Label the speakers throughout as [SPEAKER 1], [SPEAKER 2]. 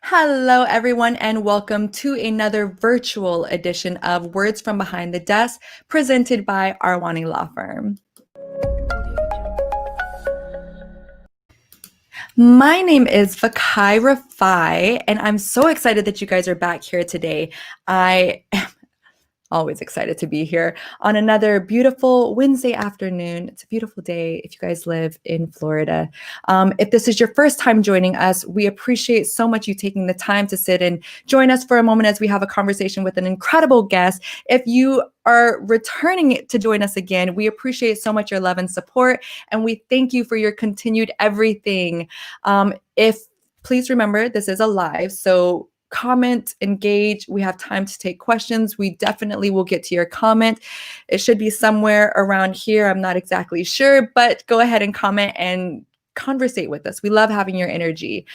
[SPEAKER 1] Hello, everyone, and welcome to another virtual edition of Words from Behind the Desk presented by Arwani Law Firm. My name is Vakai Rafai, and I'm so excited that you guys are back here today. I am always excited to be here on another beautiful Wednesday afternoon. It's a beautiful day if you guys live in Florida. If this is your first time joining us, we appreciate so much you taking the time to sit and join us for a moment as we have a conversation with an incredible guest. If you are returning to join us again, we appreciate so much your love and support, and we thank you for your continued everything. Please remember, this is a live, so comment, engage. We have time to take questions. We definitely will get to your comment. It should be somewhere around here. I'm not exactly sure, but go ahead and comment and conversate with us. We love having your energy.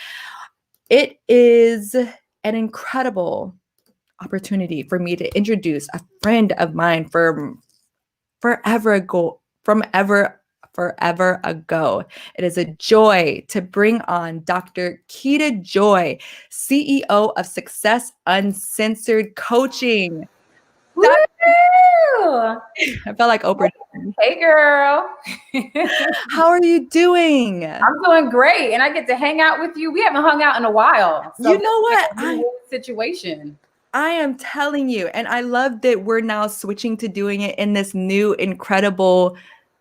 [SPEAKER 1] It is an incredible opportunity for me to introduce a friend of mine from forever ago. It is a joy to bring on Dr. Keita Joy, CEO of Success Uncensored Coaching.
[SPEAKER 2] Woo!
[SPEAKER 1] I felt like Oprah.
[SPEAKER 2] Hey, girl.
[SPEAKER 1] How are you doing?
[SPEAKER 2] I'm doing great, and I get to hang out with you. We haven't hung out in a while.
[SPEAKER 1] So you know what?
[SPEAKER 2] Situation.
[SPEAKER 1] I am telling you, and I love that we're now switching to doing it in this new, incredible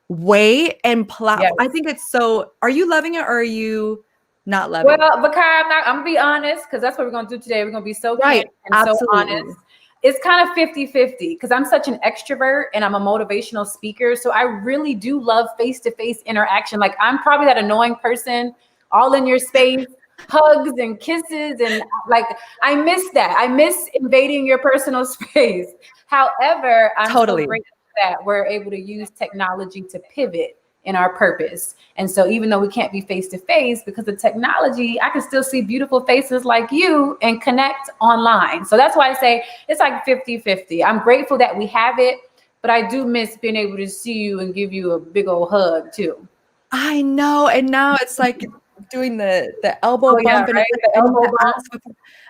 [SPEAKER 1] way and platform. Yes. I think it's so. Are you loving it or are you not loving it?
[SPEAKER 2] Well, Vakai, I'm gonna be honest, because that's what we're gonna do today. We're gonna be so
[SPEAKER 1] right
[SPEAKER 2] and absolutely. So honest. It's kind of 50-50 because I'm such an extrovert and I'm a motivational speaker. So I really do love face-to-face interaction. Like, I'm probably that annoying person all in your space, hugs and kisses. And like, I miss that. I miss invading your personal space. However, I'm totally so grateful that we're able to use technology to pivot in our purpose. And so even though we can't be face-to-face because of technology, I can still see beautiful faces like you and connect online. So that's why I say it's like 50-50. I'm grateful that we have it, but I do miss being able to see you and give you a big old hug too.
[SPEAKER 1] I know. And now it's like doing the elbow bump.
[SPEAKER 2] Yeah, right? The elbow bump.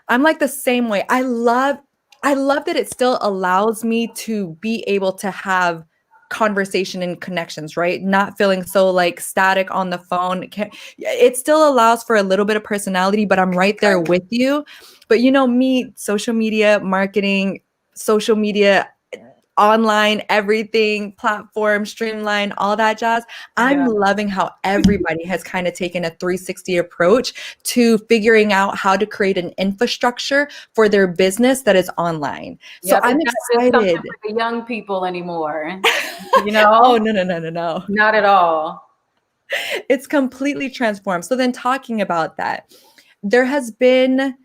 [SPEAKER 1] I'm like the same way. I love that it still allows me to be able to have conversation and connections, right? Not feeling so like static on the phone. It still allows for a little bit of personality, but I'm right there with you. But you know me, social media marketing, social media, online, everything, platform, streamline, all that jazz. I'm loving how everybody has kind of taken a 360 approach to figuring out how to create an infrastructure for their business that is online. So I'm excited.
[SPEAKER 2] For the young people anymore, you know?
[SPEAKER 1] Oh, no.
[SPEAKER 2] Not at all.
[SPEAKER 1] It's completely transformed. So then talking about that, there has been,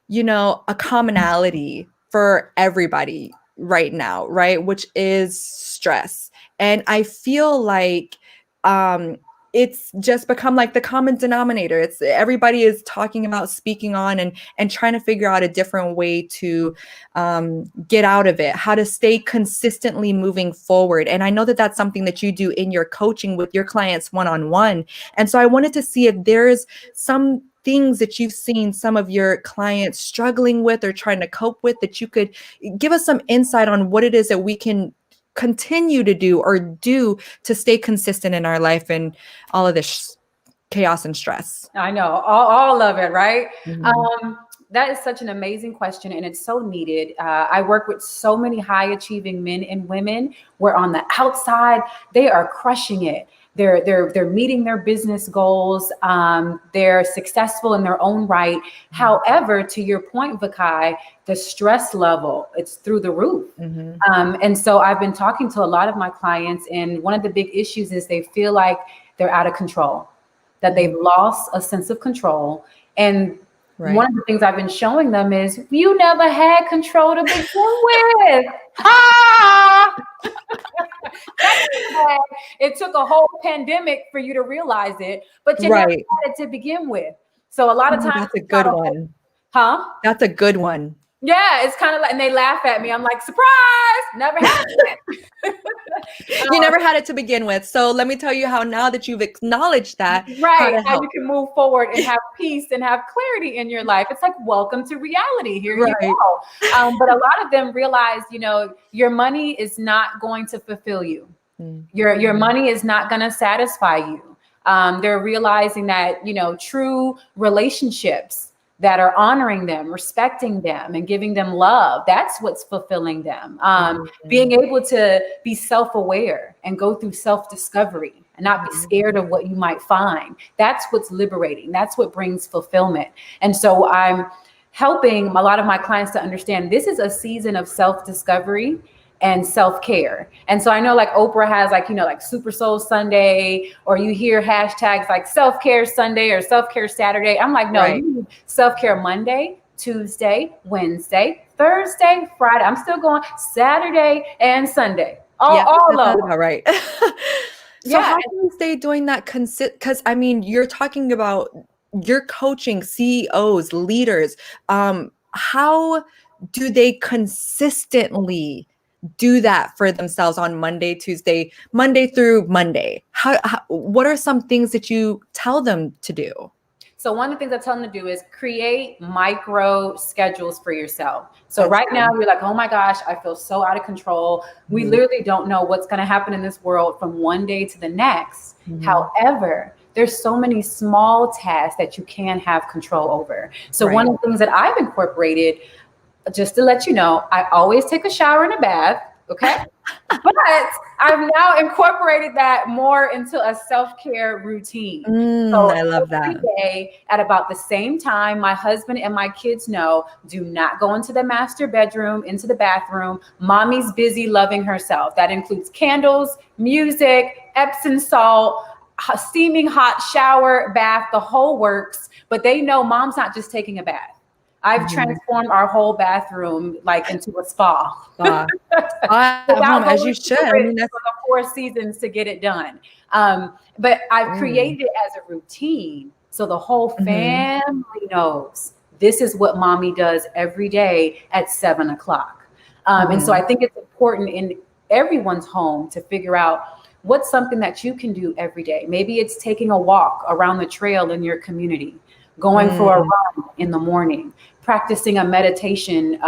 [SPEAKER 1] a commonality for everybody right now, right? Which is stress. And I feel like it's just become like the common denominator. It's everybody is talking about speaking on and trying to figure out a different way to get out of it, how to stay consistently moving forward. And I know that that's something that you do in your coaching with your clients one-on-one. And so I wanted to see if there's some things that you've seen some of your clients struggling with or trying to cope with that you could give us some insight on what it is that we can continue to do or do to stay consistent in our life and all of this chaos and stress.
[SPEAKER 2] I know all of it, right? Mm-hmm. That is such an amazing question, and it's so needed. I work with so many high achieving men and women where on the outside they are crushing it. They're meeting their business goals. They're successful in their own right. However, to your point, Vakai, the stress level, it's through the roof. Mm-hmm. And so I've been talking to a lot of my clients, and one of the big issues is they feel like they're out of control, that they've lost a sense of control. And one of the things I've been showing them is you never had control to begin with. It took a whole pandemic for you to realize it, but you never had it to begin with. So a lot of times
[SPEAKER 1] that's a good one.
[SPEAKER 2] Huh?
[SPEAKER 1] That's a good one.
[SPEAKER 2] Yeah, it's kind of like, and they laugh at me. I'm like, surprise, never happened.
[SPEAKER 1] You never had it to begin with. So let me tell you how, now that you've acknowledged that,
[SPEAKER 2] Right,
[SPEAKER 1] how to
[SPEAKER 2] how
[SPEAKER 1] help.
[SPEAKER 2] you can move forward and have peace and have clarity in your life. It's like, welcome to reality. Here you
[SPEAKER 1] Right.
[SPEAKER 2] go. But a lot of them realize, your money is not going to fulfill you. Your money is not going to satisfy you. They're realizing that, true relationships that are honoring them, respecting them, and giving them love, that's what's fulfilling them. Being able to be self-aware and go through self-discovery and not be scared of what you might find. That's what's liberating. That's what brings fulfillment. And so I'm helping a lot of my clients to understand this is a season of self-discovery and self-care. And so I know like Oprah has like Super Soul Sunday, or you hear hashtags like self-care Sunday or self-care Saturday. I'm like, no, you need self-care Monday, Tuesday, Wednesday, Thursday, Friday. I'm still going Saturday and Sunday. All of them.
[SPEAKER 1] All right. So how can you stay doing that because I mean, you're talking about, you're coaching CEOs, leaders. How do they consistently do that for themselves on Monday through Monday? What are some things that you tell them to do?
[SPEAKER 2] So one of the things I tell them to do is create micro schedules for yourself. So right now you're like, oh my gosh, I feel so out of control. We literally don't know what's going to happen in this world from one day to the next. However, there's so many small tasks that you can have control over. So one of the things that I've incorporated, just to let you know, I always take a shower and a bath. Okay. But I've now incorporated that more into a self-care routine. So
[SPEAKER 1] I love that.
[SPEAKER 2] every day at about the same time, my husband and my kids know, do not go into the master bedroom, into the bathroom. Mommy's busy loving herself. That includes candles, music, Epsom salt, steaming hot shower, bath, the whole works. But they know mom's not just taking a bath. I've transformed our whole bathroom like into a spa.
[SPEAKER 1] As you should. I mean, that's
[SPEAKER 2] for the 4 seasons to get it done. But I've created it as a routine, so the whole family knows this is what mommy does every day at 7 o'clock. And so I think it's important in everyone's home to figure out what's something that you can do every day. Maybe it's taking a walk around the trail in your community, going for a run in the morning, practicing a meditation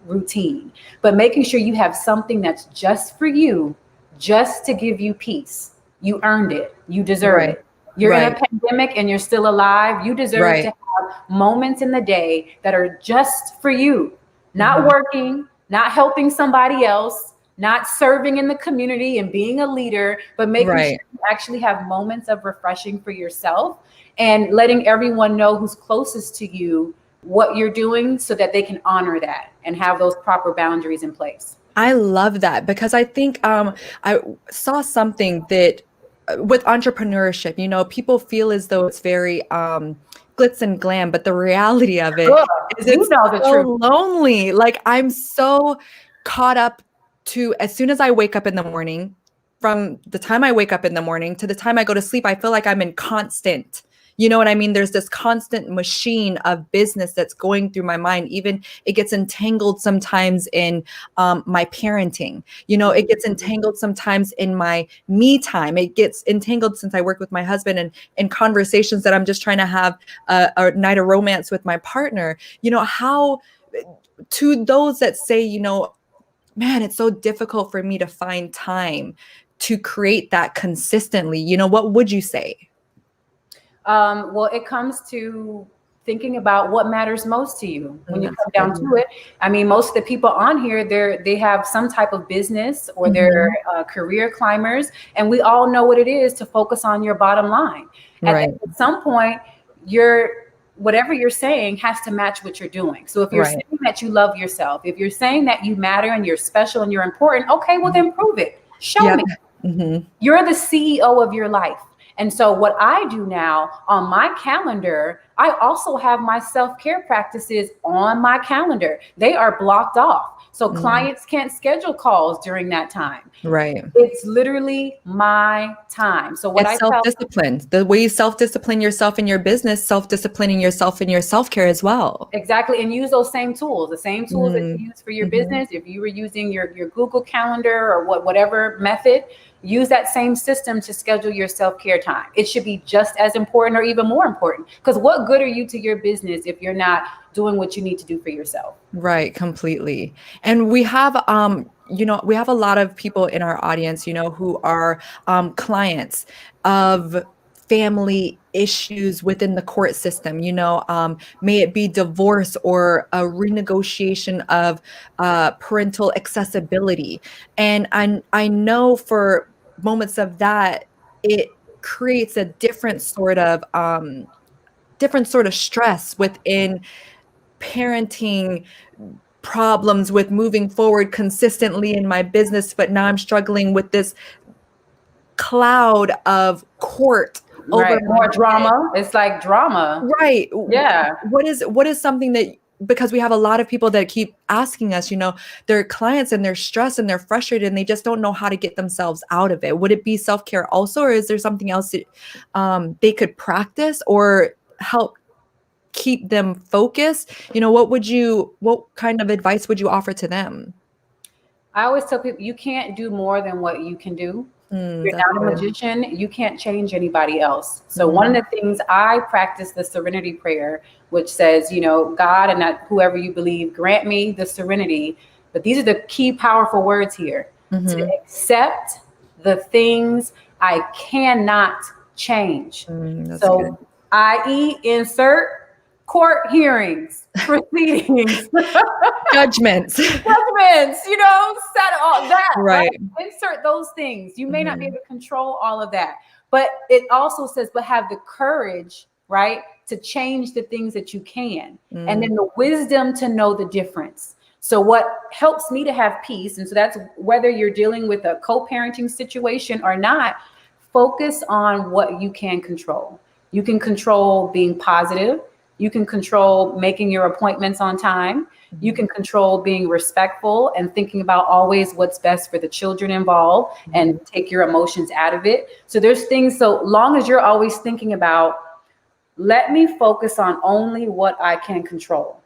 [SPEAKER 2] routine, but making sure you have something that's just for you, just to give you peace. You earned it. You deserve it. You're in a pandemic and you're still alive. You deserve to have moments in the day that are just for you, not working, not helping somebody else, not serving in the community and being a leader, but making sure you actually have moments of refreshing for yourself and letting everyone know who's closest to you what you're doing so that they can honor that and have those proper boundaries in place.
[SPEAKER 1] I love that, because I think I saw something that with entrepreneurship, people feel as though it's very glitz and glam, but the reality of it is it's so lonely. Like, I'm so caught up to, as soon as I wake up in the morning, from the time I wake up in the morning to the time I go to sleep, I feel like I'm in constant, you know what I mean? There's this constant machine of business that's going through my mind. Even it gets entangled sometimes in my parenting. It gets entangled sometimes in my me time. It gets entangled since I work with my husband and in conversations that I'm just trying to have a night of romance with my partner. How, to those that say, man, it's so difficult for me to find time to create that consistently, what would you say?
[SPEAKER 2] Well, it comes to thinking about what matters most to you when you come down to it. I mean, most of the people on here, they have some type of business or they're career climbers, and we all know what it is to focus on your bottom line. At some point, whatever you're saying has to match what you're doing. So if you're saying that you love yourself, if you're saying that you matter and you're special and you're important, okay, well then prove it. Show me. You're the CEO of your life. And so what I do now on my calendar, I also have my self-care practices on my calendar. They are blocked off. So clients can't schedule calls during that time.
[SPEAKER 1] Right.
[SPEAKER 2] It's literally my time. So what I
[SPEAKER 1] It's
[SPEAKER 2] tell
[SPEAKER 1] self-discipline. The way you self-discipline yourself in your business, self-disciplining yourself in your self-care as well.
[SPEAKER 2] exactly, and use those same tools, the same tools that you use for your business. If you were using your Google Calendar or whatever method, use that same system to schedule your self-care time. It should be just as important or even more important, because what good are you to your business if you're not doing what you need to do for yourself?
[SPEAKER 1] Right, completely. And we have we have a lot of people in our audience, who are clients of family issues within the court system, may it be divorce or a renegotiation of parental accessibility. And I know for moments of that, it creates a different sort of stress within parenting problems with moving forward consistently in my business, but now I'm struggling with this cloud of court over
[SPEAKER 2] Right.
[SPEAKER 1] my
[SPEAKER 2] More
[SPEAKER 1] head.
[SPEAKER 2] drama. It's like drama.
[SPEAKER 1] Right.
[SPEAKER 2] Yeah.
[SPEAKER 1] What is something that, because we have a lot of people that keep asking us, they're clients and they're stressed and they're frustrated and they just don't know how to get themselves out of it. Would it be self-care also, or is there something else that they could practice or help keep them focused? What kind of advice would you offer to them?
[SPEAKER 2] I always tell people, you can't do more than what you can do. You're
[SPEAKER 1] That's
[SPEAKER 2] not a
[SPEAKER 1] good.
[SPEAKER 2] magician. You can't change anybody else. So one of the things I practice, the serenity prayer, which says, God and that whoever you believe, grant me the serenity. But these are the key powerful words here: to accept the things I cannot change.
[SPEAKER 1] That's
[SPEAKER 2] So,
[SPEAKER 1] good.
[SPEAKER 2] i.e., insert court hearings, proceedings,
[SPEAKER 1] Judgments.
[SPEAKER 2] judgments, set all that,
[SPEAKER 1] Right.
[SPEAKER 2] insert those things. You may not be able to control all of that, but it also says, but have the courage, right, to change the things that you can, and then the wisdom to know the difference. So what helps me to have peace, and so that's whether you're dealing with a co-parenting situation or not, focus on what you can control. You can control being positive. You can control making your appointments on time. You can control being respectful and thinking about always what's best for the children involved and take your emotions out of it. So there's things, so long as you're always thinking about, let me focus on only what I can control.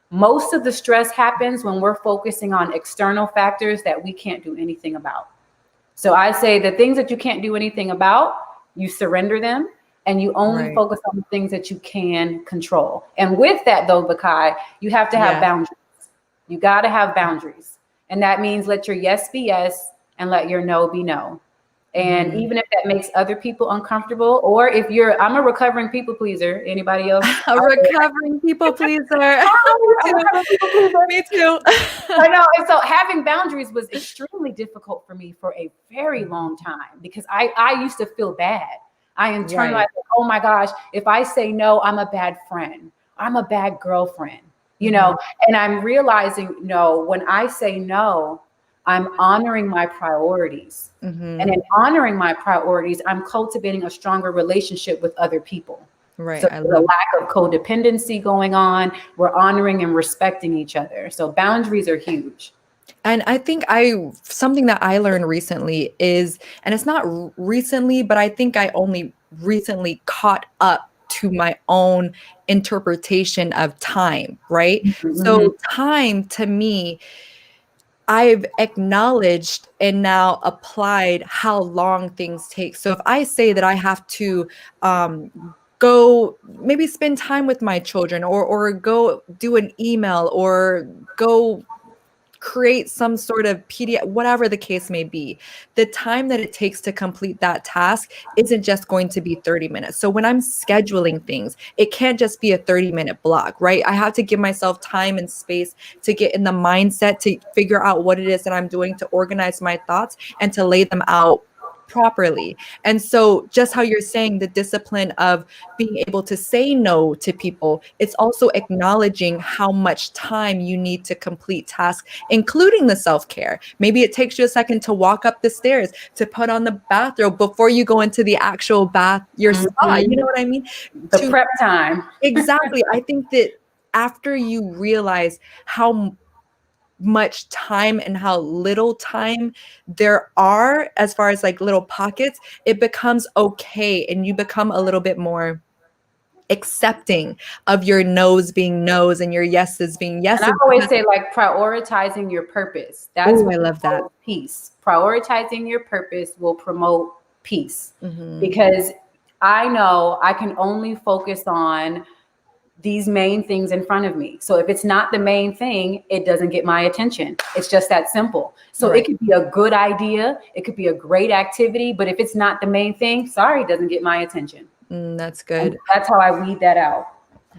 [SPEAKER 2] Most of the stress happens when we're focusing on external factors that we can't do anything about. So I say the things that you can't do anything about, you surrender them, and you only focus on the things that you can control. And with that, though, Bakai, you have to have boundaries. You got to have boundaries. And that means let your yes be yes and let your no be no. And even if that makes other people uncomfortable, or if I'm a recovering people pleaser, anybody else?
[SPEAKER 1] A recovering people pleaser. Me too.
[SPEAKER 2] I know. And so having boundaries was extremely difficult for me for a very long time, because I used to feel bad. I internalized, oh my gosh, if I say no, I'm a bad friend. I'm a bad girlfriend, and I'm realizing, no, when I say no, I'm honoring my priorities. And in honoring my priorities, I'm cultivating a stronger relationship with other people.
[SPEAKER 1] Right.
[SPEAKER 2] So there's a lack of codependency going on. We're honoring and respecting each other. So boundaries are huge.
[SPEAKER 1] And I think something that I learned recently is, and it's not recently, but I think I only recently caught up to my own interpretation of time, right? So time, to me, I've acknowledged and now applied how long things take. So if I say that I have to go maybe spend time with my children, or go do an email, or go create some sort of PDF, whatever the case may be, the time that it takes to complete that task isn't just going to be 30 minutes. So when I'm scheduling things, it can't just be a 30-minute block, right? I have to give myself time and space to get in the mindset to figure out what it is that I'm doing, to organize my thoughts and to lay them out properly. And so just how you're saying the discipline of being able to say no to people, it's also acknowledging how much time you need to complete tasks, including the self-care. Maybe it takes you a second to walk up the stairs, to put on the bathrobe before you go into the actual bath, your spa. You know what I mean?
[SPEAKER 2] The prep time.
[SPEAKER 1] Exactly. I think that after you realize how much time and how little time there are as far as like little pockets, it becomes okay, and you become a little bit more accepting of your no's being no's and your yeses being yeses.
[SPEAKER 2] And I always say, like, prioritizing your purpose. That's
[SPEAKER 1] I love that.
[SPEAKER 2] Peace. Prioritizing your purpose will promote peace,
[SPEAKER 1] Mm-hmm.
[SPEAKER 2] because I know I can only focus on these main things in front of me. So if it's not the main thing, it doesn't get my attention. It's just that simple. So
[SPEAKER 1] Right.
[SPEAKER 2] It could be a good idea, it could be a great activity, but if it's not the main thing, sorry, it doesn't get my attention.
[SPEAKER 1] That's good.
[SPEAKER 2] And that's how I weed that out.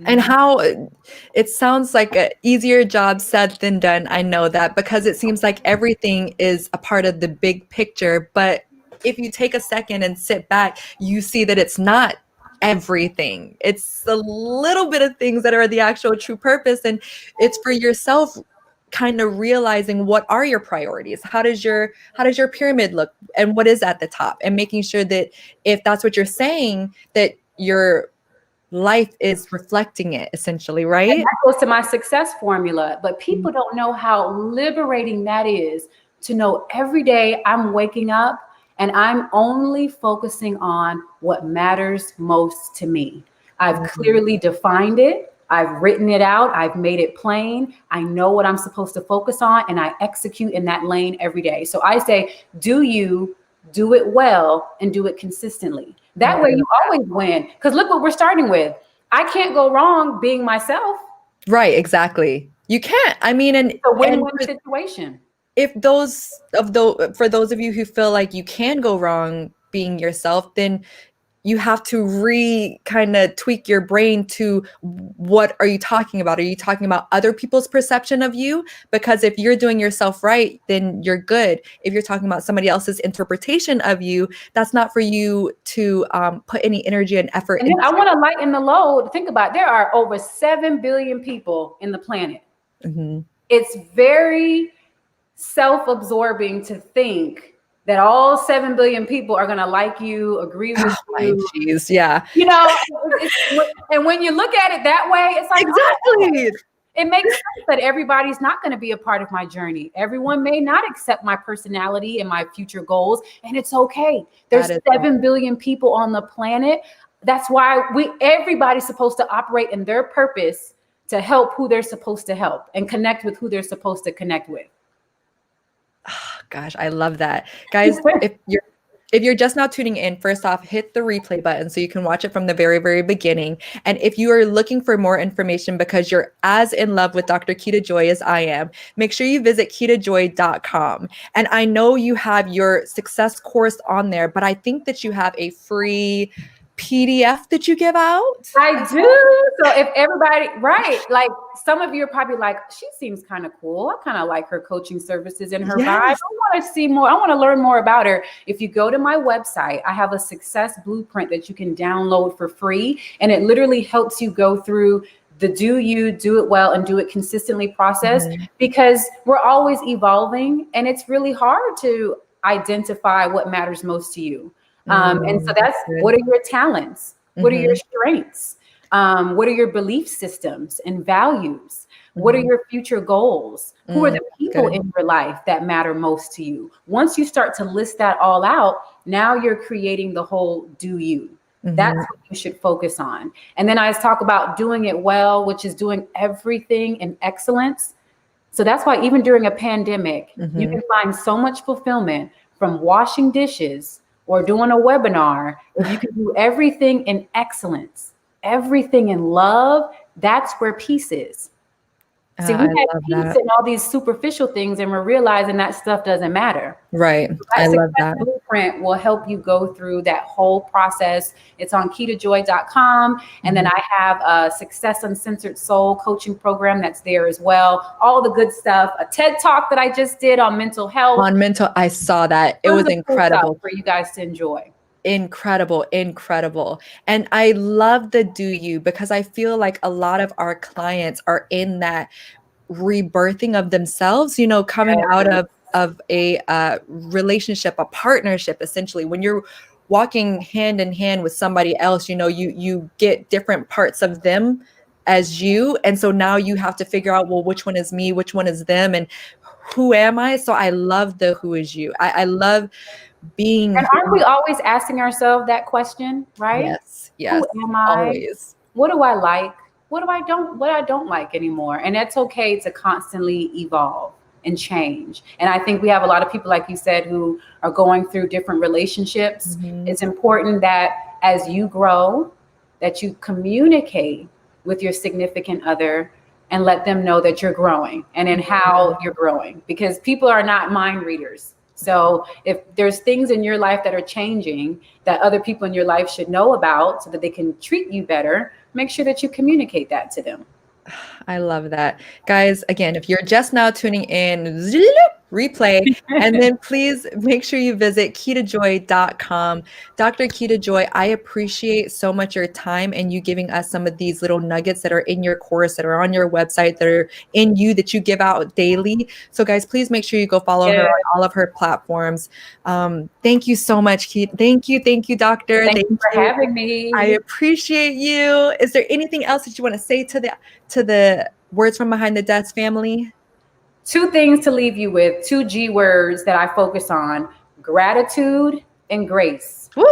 [SPEAKER 1] And how it sounds like an easier job said than done. I know that, because it seems like everything is a part of the big picture. But if you take a second and sit back, you see that it's not everything. It's a little bit of things that are the actual true purpose. And it's for yourself kind of realizing what are your priorities. How does your pyramid look, and what is at the top, and making sure that if that's what you're saying, that your life is reflecting it, essentially, right?
[SPEAKER 2] And that goes to my success formula. But people don't know how liberating that is, to know every day I'm waking up and I'm only focusing on what matters most to me. I've clearly defined it. I've written it out. I've made it plain. I know what I'm supposed to focus on, and I execute in that lane every day. So I say, do it well and do it consistently. That way you always win. Because look what we're starting with. I can't go wrong being myself.
[SPEAKER 1] Right, exactly. You can't. I mean, and
[SPEAKER 2] It's a win-win situation.
[SPEAKER 1] If for those of you who feel like you can go wrong being yourself, then you have to kind of tweak your brain to what are you talking about? Are you talking about other people's perception of you? Because if you're doing yourself right, then you're good. If you're talking about somebody else's interpretation of you, that's not for you to put any energy and effort
[SPEAKER 2] And
[SPEAKER 1] into.
[SPEAKER 2] I want to lighten the load. Think about it. There are over 7 billion people in the planet.
[SPEAKER 1] Mm-hmm.
[SPEAKER 2] It's very self-absorbing to think that all 7 billion people are going to like you, agree with you.
[SPEAKER 1] Geez, yeah.
[SPEAKER 2] You know, and when you look at it that way, it's like,
[SPEAKER 1] exactly.
[SPEAKER 2] It makes sense that everybody's not going to be a part of my journey. Everyone may not accept my personality and my future goals, and it's okay. There's 7 billion people on the planet. That's why everybody's supposed to operate in their purpose to help who they're supposed to help and connect with who they're supposed to connect with.
[SPEAKER 1] Oh, gosh, I love that. Guys, if you're just now tuning in, first off, hit the replay button so you can watch it from the very, very beginning. And if you are looking for more information because you're as in love with Dr. Keita Joy as I am, make sure you visit keitajoy.com. And I know you have your success course on there, but I think that you have a free PDF that you give out.
[SPEAKER 2] I do. So if everybody, right, like some of you are probably like, she seems kind of cool. I kind of like her coaching services and her vibe. I want to see more. I want to learn more about her. If you go to my website, I have a success blueprint that you can download for free. And it literally helps you go through the do it well, and do it consistently process, because we're always evolving and it's really hard to identify what matters most to you. And so that's, what are your talents? What are your strengths? What are your belief systems and values? What are your future goals? Who are the people in your life that matter most to you? Once you start to list that all out, now you're creating the whole do you. That's what you should focus on. And then I talk about doing it well, which is doing everything in excellence. So that's why even during a pandemic, you can find so much fulfillment from washing dishes or doing a webinar. If you can do everything in excellence, everything in love, that's where peace is. See,
[SPEAKER 1] I
[SPEAKER 2] we've had
[SPEAKER 1] love
[SPEAKER 2] peace
[SPEAKER 1] that.
[SPEAKER 2] in all these superficial things, and we're realizing that stuff doesn't matter.
[SPEAKER 1] Right. I
[SPEAKER 2] That
[SPEAKER 1] love
[SPEAKER 2] success
[SPEAKER 1] that.
[SPEAKER 2] blueprint will help you go through that whole process. It's on KeitaJoy.com. And then
[SPEAKER 1] Mhm.
[SPEAKER 2] I have a Success Uncensored Soul coaching program that's there as well. All the good stuff. A TED Talk that I just did on mental health.
[SPEAKER 1] On mental, I saw that. It
[SPEAKER 2] Tons
[SPEAKER 1] was
[SPEAKER 2] of cool stuff
[SPEAKER 1] incredible.
[SPEAKER 2] for you guys to enjoy.
[SPEAKER 1] Incredible, incredible. And I love the do you because I feel like a lot of our clients are in that rebirthing of themselves, you know, coming out
[SPEAKER 2] Yes.
[SPEAKER 1] of a relationship, a partnership, essentially. When you're walking hand in hand with somebody else, you know, you get different parts of them as you, and so now you have to figure out, well, which one is me, which one is them, and who am I? So I love the who is you. I love being
[SPEAKER 2] And
[SPEAKER 1] who.
[SPEAKER 2] aren't we always asking ourselves that question, right?
[SPEAKER 1] Yes, yes,
[SPEAKER 2] Who am I?
[SPEAKER 1] always.
[SPEAKER 2] What do I like? What I don't like anymore? And that's okay to constantly evolve and change. And I think we have a lot of people, like you said, who are going through different relationships.
[SPEAKER 1] Mhm.
[SPEAKER 2] It's important that as you grow, that you communicate with your significant other and let them know that you're growing and in how you're growing, because people are not mind readers. So if there's things in your life that are changing that other people in your life should know about so that they can treat you better, make sure that you communicate that to them.
[SPEAKER 1] I love that. Guys, again, if you're just now tuning in, replay, and then please make sure you visit KeitaJoy.com. Dr. Keita Joy, I appreciate so much your time and you giving us some of these little nuggets that are in your course, that are on your website, that are in you, that you give out daily. So guys, please make sure you go follow her
[SPEAKER 2] Yeah.
[SPEAKER 1] on all of her platforms. Thank you so much, Keita. Thank you, doctor.
[SPEAKER 2] Thank you
[SPEAKER 1] Thank
[SPEAKER 2] for
[SPEAKER 1] you.
[SPEAKER 2] having
[SPEAKER 1] I
[SPEAKER 2] me.
[SPEAKER 1] appreciate you. Is there anything else that you want to say to the Words from Behind the Desk family?
[SPEAKER 2] Two things to leave you with, two G words that I focus on: gratitude and grace.
[SPEAKER 1] Woo!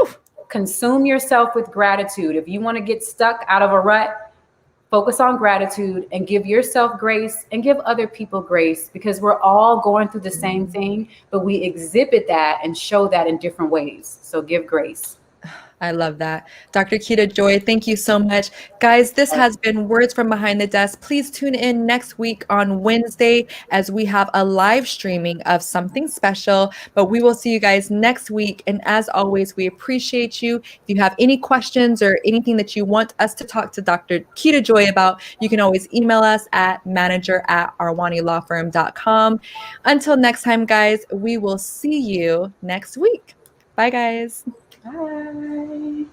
[SPEAKER 2] Consume yourself with gratitude. If you want to get stuck out of a rut, focus on gratitude and give yourself grace and give other people grace, because we're all going through the same thing, but we exhibit that and show that in different ways. So give grace.
[SPEAKER 1] I love that. Dr. Keita Joy, thank you so much. Guys, this has been Words from Behind the Desk. Please tune in next week on Wednesday as we have a live streaming of something special. But we will see you guys next week. And as always, we appreciate you. If you have any questions or anything that you want us to talk to Dr. Keita Joy about, you can always email us at manager@arwanilawfirm.com. Until next time, guys, we will see you next week. Bye, guys.
[SPEAKER 2] Bye.